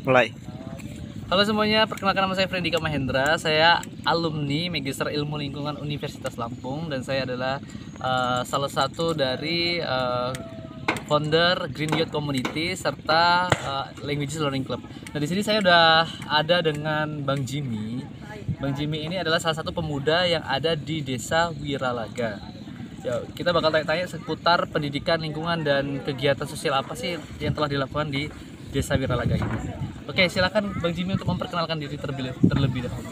Mulai. Halo semuanya, perkenalkan nama saya Frendika Mahendra. Saya alumni Magister Ilmu Lingkungan Universitas Lampung dan saya adalah salah satu dari founder Green Youth Community serta Languages Learning Club. Nah, di sini saya udah ada dengan Bang Jimmy. Bang Jimmy ini adalah salah satu pemuda yang ada di Desa Wiralaga. Ya, kita bakal tanya-tanya seputar pendidikan lingkungan dan kegiatan sosial apa sih yang telah dilakukan di Desa Wiralaga ini. Oke, silakan Bang Jimmy untuk memperkenalkan diri terlebih dahulu.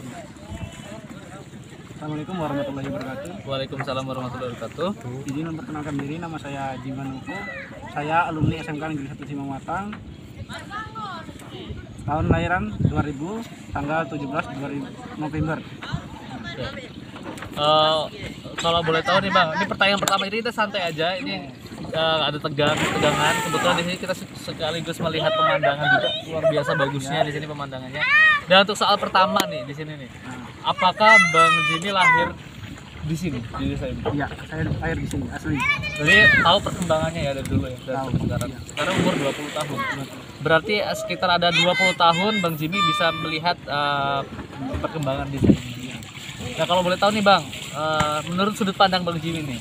Assalamualaikum warahmatullahi wabarakatuh. Waalaikumsalam warahmatullahi wabarakatuh. Izin memperkenalkan diri, nama saya Jimmy Manuko. Saya alumni SMK Negeri 1 Simamatang. Tahun lahiran 2000, tanggal 17 November. Ya. Kalau boleh tahu nih Bang, ini pertanyaan pertama ini kita santai aja. Ini ada tegangan. Kebetulan di sini kita sekaligus melihat pemandangan juga luar biasa bagusnya di sini pemandangannya. Dan untuk soal pertama nih di sini nih, apakah Bang Jimmy lahir di sini di desa ini? Iya, saya lahir di sini asli. Jadi tahu perkembangannya ya dari dulu ya, dari Tahu, sekarang. iya. Sekarang umur 20 tahun. Berarti sekitar ada 20 tahun Bang Jimmy bisa melihat perkembangan di sini. Nah, kalau boleh tahu nih Bang, menurut sudut pandang Bang Jimmy nih,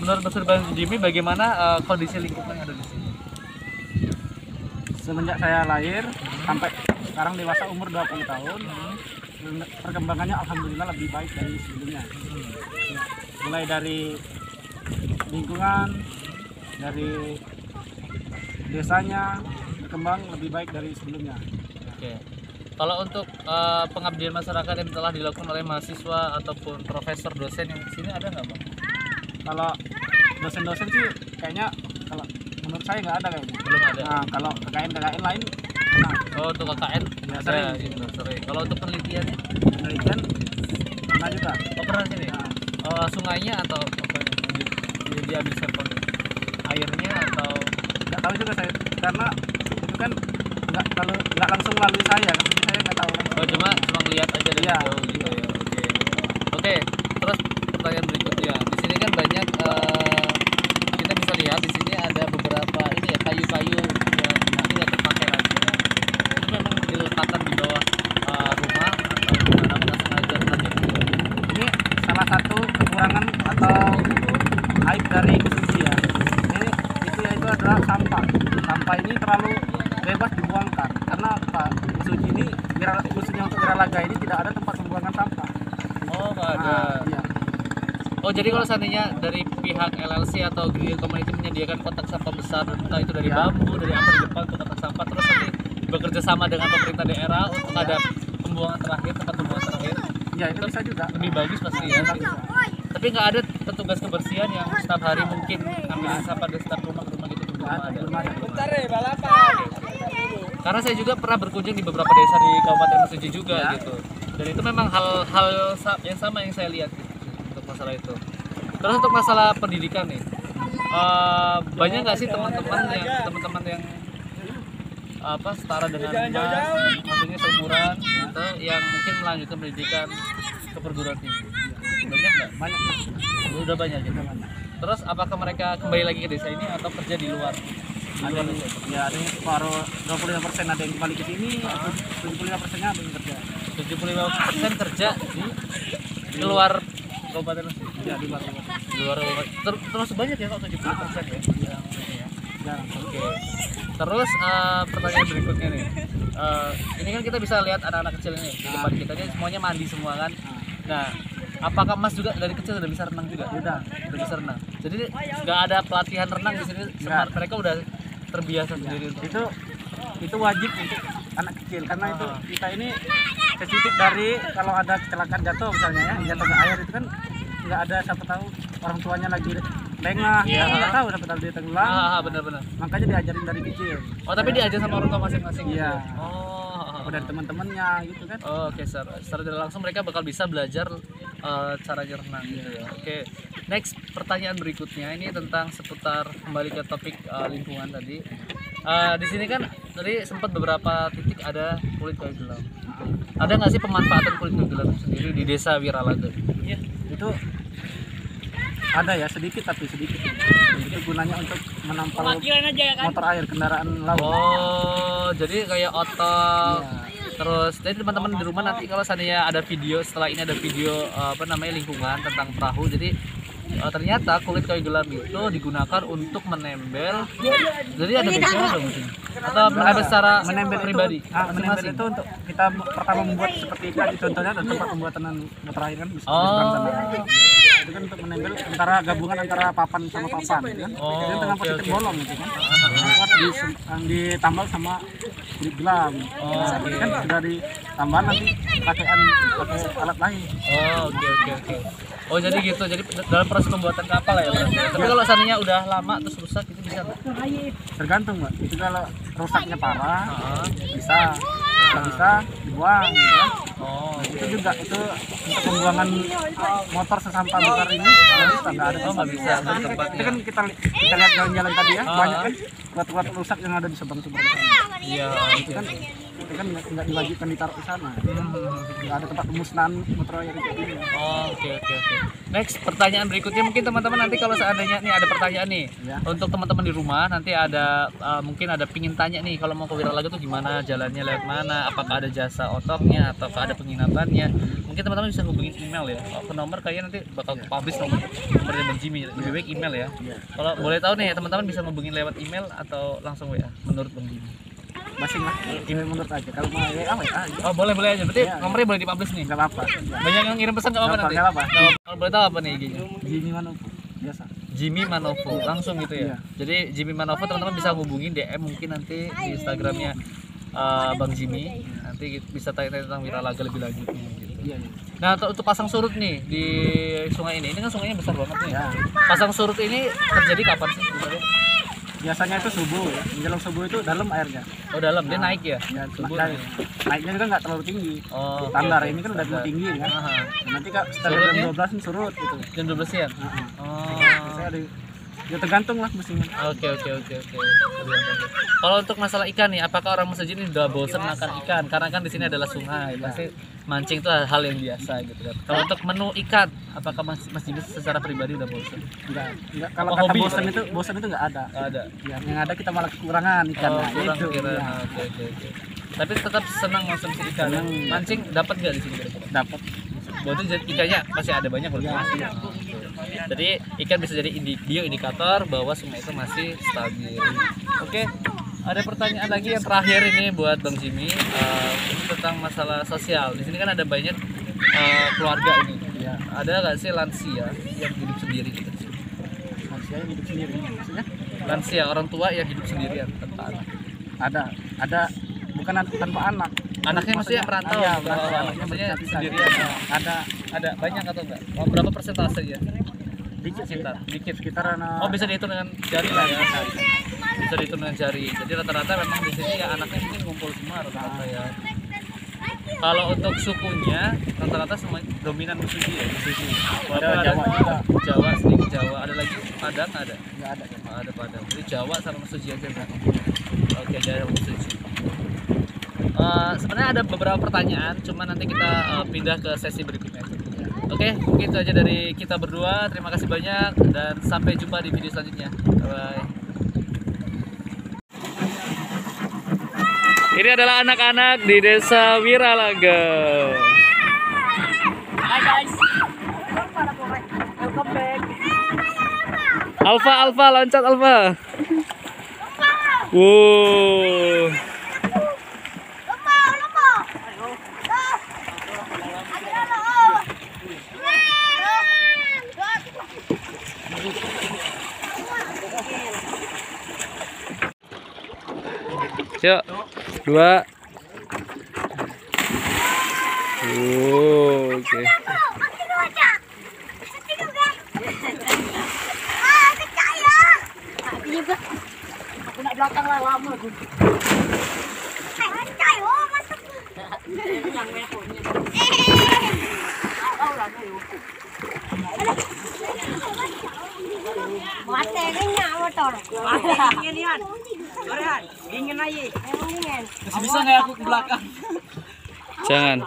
menurut sudut pandang Jimmy bagaimana kondisi lingkungan yang ada di sini? Semenjak saya lahir sampai sekarang dewasa umur 20 tahun, perkembangannya alhamdulillah lebih baik dari sebelumnya. Ya, mulai dari lingkungan, dari desanya berkembang lebih baik dari sebelumnya. Oke. Kalau untuk pengabdian masyarakat yang telah dilakukan oleh mahasiswa ataupun profesor dosen yang di sini ada nggak Bang? Kalau dosen-dosen sih kayaknya kalau menurut saya nggak ada kayaknya. Belum ada. Nah, kalau KKN lain, nah, Oh, untuk KKN Ya, ada, sering. gitu, sering. Kalau untuk penelitiannya, penelitian pernah juga. oh, pernah sini. Nah, Sungainya atau apa? Diambil sampel airnya atau nggak tahu juga saya karena itu kan nggak langsung melalui saya kan, jadi saya nggak tahu langsung. oh cuma ngeliat aja dari Iya. jauh gitu ya. Oke. Terus pertanyaan berikutnya. Di sini kan banyak kita bisa lihat di sini ada beberapa ini ya kayu-kayu yang mungkin nggak terpakai lagi. Itu memang diletakkan di bawah rumah atau gimana nggak sengaja saja. Ini salah satu kekurangan atau aib dari Suci ya. Ini itu adalah sampah. Sampah ini terlalu bebas dibuangkan karena apa? Suci ini khususnya untuk Wiralaga ini tidak ada tempat pembuangan sampah. Oh, nggak ada. Nah, iya. Oh, jadi kalau seandainya dari pihak LLC atau Green Community menyediakan kotak sampah besar, entah itu dari Ya. bambu, dari apa di depan untuk kotak sampah, terus nanti bekerja sama dengan pemerintah daerah untuk ada pembuangan terakhir, tempat pembuangan terakhir, Ya, itu bisa juga. lebih bagus pasti ya. Tapi nggak ada petugas kebersihan yang setiap hari mungkin ambilin sampah dari setiap rumah ke rumah gitu, belum ada. Belum ada. Karena saya juga pernah berkunjung di beberapa desa di Kabupaten Mesuji juga Ya. gitu. Dan itu memang hal yang sama yang saya lihat gitu, untuk masalah itu. Terus untuk masalah pendidikan nih, banyak nggak sih teman-teman yang apa setara dengan Mas, maksudnya seumuran gitu, yang mungkin melanjutkan pendidikan ke perguruan tinggi? Banyak nggak? Banyak. Udah banyak gitu. Terus apakah mereka kembali lagi ke desa ini atau kerja di luar? Ada yang, ya ada yang separuh 25% ada yang kembali ke sini, 75%-nya ada yang kerja. 75% kerja di luar Kabupaten Mesuji. Ya di luar. Di luar Kabupaten. Terus banyak ya kok 70% ya? Jarang. Oke. Terus pertanyaan berikutnya nih. Ini kan kita bisa lihat anak-anak kecil ini di depan kita ini semuanya mandi semua kan. Nah, apakah Mas juga dari kecil udah bisa renang juga? Udah. Udah bisa renang. Jadi nggak ada pelatihan renang di sini. Mereka udah terbiasa sendiri untuk Itu wajib untuk anak kecil karena itu kita ini sensitif dari kalau ada kecelakaan jatuh misalnya ya, jatuh ke air itu kan nggak ada siapa tahu orang tuanya lagi lengah, Iya. nggak tahu siapa tahu dia tenggelam, benar-benar. makanya diajarin dari kecil. Oh, tapi diajar sama orang tua masing-masing gitu. Iya. Oh. Apa dari teman-temannya gitu kan. Oh, oke, secara tidak langsung mereka bakal bisa belajar caranya renang gitu ya. Oke, next pertanyaan berikutnya ini tentang seputar kembali ke topik lingkungan tadi. Di sini kan tadi sempat beberapa titik ada kulit kayu gelam. Ada nggak sih pemanfaatan kulit kayu gelam sendiri di desa Wiralaga? Iya. Itu ada ya sedikit tapi sedikit. Itu gunanya untuk menampal motor air kendaraan laut. Oh, jadi kayak otot. Iya. Terus jadi teman-teman di rumah nanti kalau seandainya ada video, setelah ini ada video apa namanya lingkungan tentang perahu. Jadi ternyata kulit kayu gelam itu digunakan untuk menembel. Jadi ada bedanya dong mungkin. Atau menembel secara menembel pribadi. menembel masing-masing? itu untuk kita pertama membuat seperti ikan, contohnya ada tempat pembuatan motor air kan bisa di seberang Oh. sana. Itu kan untuk menembel antara gabungan antara papan sama papan gitu kan. Oh, Jadi tengah oke, positif oke. bolong gitu kan. Kuat yang ditambal sama kulit gelam. Oh, Nah, oke. kan sudah ditambah nanti pakai alat lain. Oh, oke. Oh, jadi gitu. Jadi dalam proses pembuatan kapal ya, berarti. Tapi kalau seandainya udah lama terus rusak itu bisa nggak? Tergantung Mbak. Itu kalau rusaknya parah Ah. bisa, kalau bisa dibuang gitu kan. Oh, Itu juga itu untuk pembuangan motor sesampah besar ini nggak bisa, nggak ada Oh, nggak bisa, nggak ada tempatnya. itu kan kita lihat jalan-jalan tadi ya, Ah. banyak kan kuat-kuat rusak yang ada di Subang-Subang sana. iya. Itu kan nggak diwajibkan ditaruh di sana, nggak ada tempat pemusnahan motor air kayak gini. Oh, oke. Next, pertanyaan berikutnya mungkin teman-teman nanti kalau seandainya nih ada pertanyaan nih Ya. untuk teman-teman di rumah nanti ada mungkin ada pingin tanya nih kalau mau ke Wiralaga tuh gimana jalannya lewat mana, apakah ada jasa otoknya ataukah ada penginapannya, mungkin teman-teman bisa hubungin email ya. Ke nomor kayaknya nanti bakal publish nomornya Bang Jimmy, lebih baik email ya. Kalau boleh tahu nih teman-teman bisa hubungin lewat email atau langsung WA menurut Bang Jimmy. Masing lah, ini menurut aja. Kalau mau WA aja, Oh boleh aja, berarti Iya. nomornya boleh dipublish nih. nggak apa-apa. Banyak yang ngirim pesan nggak apa-apa nanti. Nggak apa-apa. Nggak apa-apa. Kalau boleh tahu apa nih IG-nya? Gini mana biasa. Jimmy Manovo langsung gitu ya. Iya. Jadi Jimmy Manovo teman-teman bisa hubungin DM mungkin nanti di Instagramnya Bang Jimmy. Nanti bisa tanya-tanya tentang Wiralaga lebih lanjutnya gitu. Iya. Nah untuk pasang surut nih di sungai ini kan sungainya besar banget nih. Ya. Pasang surut ini terjadi kapan sih sebenarnya? Biasanya itu subuh ya. Menjelang subuh itu dalam airnya. Oh dalam dia naik ya? Ya, Subuh. naiknya juga nggak terlalu tinggi. Oh, Standar oke. ini kan udah Standar. tinggi kan. Aha. Nah, nanti kak setelah Surutnya? jam 12 kan surut gitu. Jam 12 siang. Heeh. Oh. Saya ada ya tergantung lah musimnya. Oke. Kalau untuk masalah ikan nih, apakah orang Masjid ini udah bosan makan ikan? Karena kan di sini adalah sungai, pasti mancing itu hal yang biasa gitu kan. Kalau untuk menu ikan, apakah Mas Jimmy secara pribadi udah bosan? Enggak kalau Apa kata hobi? bosan itu enggak ada. Nggak ada. Ya, yang ada kita malah kekurangan ikan. Oh, Nah, kurang itu. kira. Ya. Oke. Tapi tetap senang konsumsi ikan. Senang. Mancing dapat nggak di sini kira-kira? Dapat. Berarti ikannya masih ada banyak berarti. Ya. Jadi ikan bisa jadi indikator bahwa sungai itu masih stabil. Oke. Ada pertanyaan lagi yang terakhir ini buat Bang Jimmy ini tentang masalah sosial. Di sini kan ada banyak keluarga ini. Ya. Ada nggak sih lansia yang hidup sendiri gitu? Manusia yang hidup sendiri. Maksudnya Lansia orang tua yang hidup sendirian tanpa anak. ada bukan tanpa anak. Anaknya maksudnya merantau. Iya, Oh, merantau. Anaknya maksudnya berpisah. sendirian. Ada Banyak atau enggak? Oh, berapa persentase ya? dikit sih. Dikit. Sekitaran Oh bisa dihitung dengan jari lah ya. Bisa dihitung dengan jari. Jadi rata-rata memang di sini ya anaknya mungkin ngumpul semua rata-rata ya. Kalau untuk sukunya rata-rata semua dominan Mesuji ya. Mesuji. Walaupun ada Jawa juga. Jawa, sedikit Jawa. Ada lagi Padang ada. Enggak ada. Oh, ada Padang. Jadi Jawa sama Mesuji aja kan. Oke Jawa sama Mesuji. Sebenarnya ada beberapa pertanyaan, cuma nanti kita pindah ke sesi berikutnya. Oke, mungkin itu aja dari kita berdua. Terima kasih banyak dan sampai jumpa di video selanjutnya. Bye. Ini adalah anak-anak di Desa Wiralaga. Hi guys. Welcome back. Alfa, loncat Alfa. Wow. Yuk, 2. Oke. Aku nak belakang lah lama aku. Yang mekonya. Tahu lah tu. Mate kenya motor. Dingin Yan. Jorehan, dingin aja. Dingin. Bisa nggak aku ke belakang? Jangan.